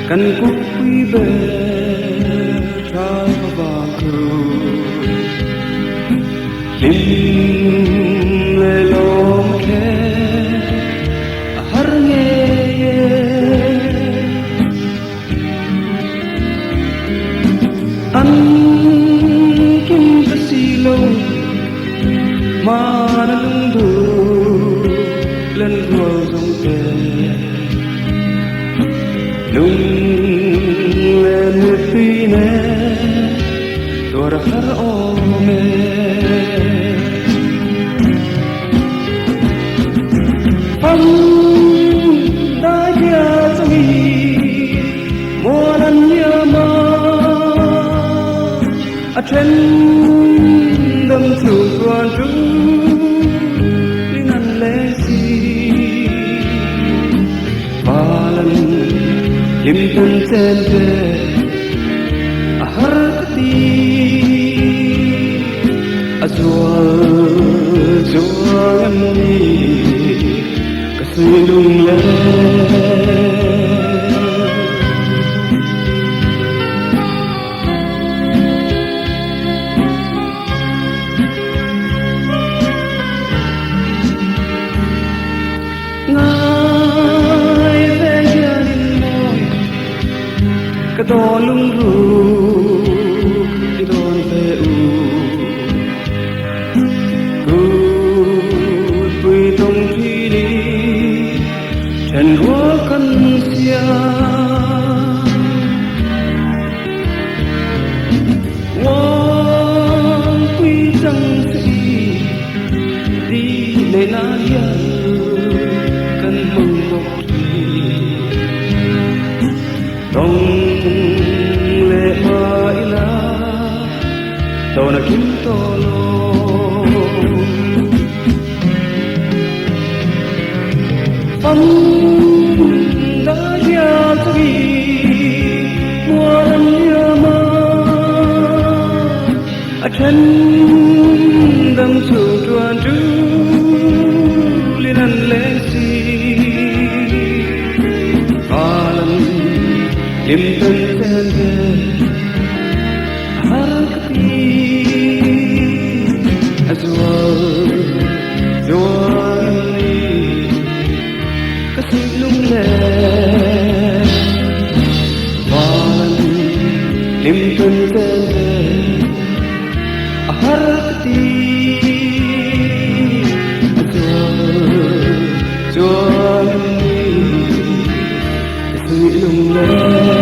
kan ku pi be tra ba ku lim le lom ke har nge an kim pasilo ma na lung du lên ruộng rong kề lung lên một phi nè tua ra har ome phong đã gia sami mùa nan nhớ mơ a chen đâm thủng toàn trung Lim tan sente aharti azwal ni kasilung le cái đó lung ru cái đó về u cứ vui trong khi đi trần hoa căn xia wang quy trăng sĩ đi để na yên căn mừng một thủy đông tao na kim tolo phong đã gia suy mùa năm nhớ mơ a chân đâm sầu tuan trú liên ăn lệ si alam lim tân sen về Joani kasilung le Van lim tun tende aharti Joani kasilung le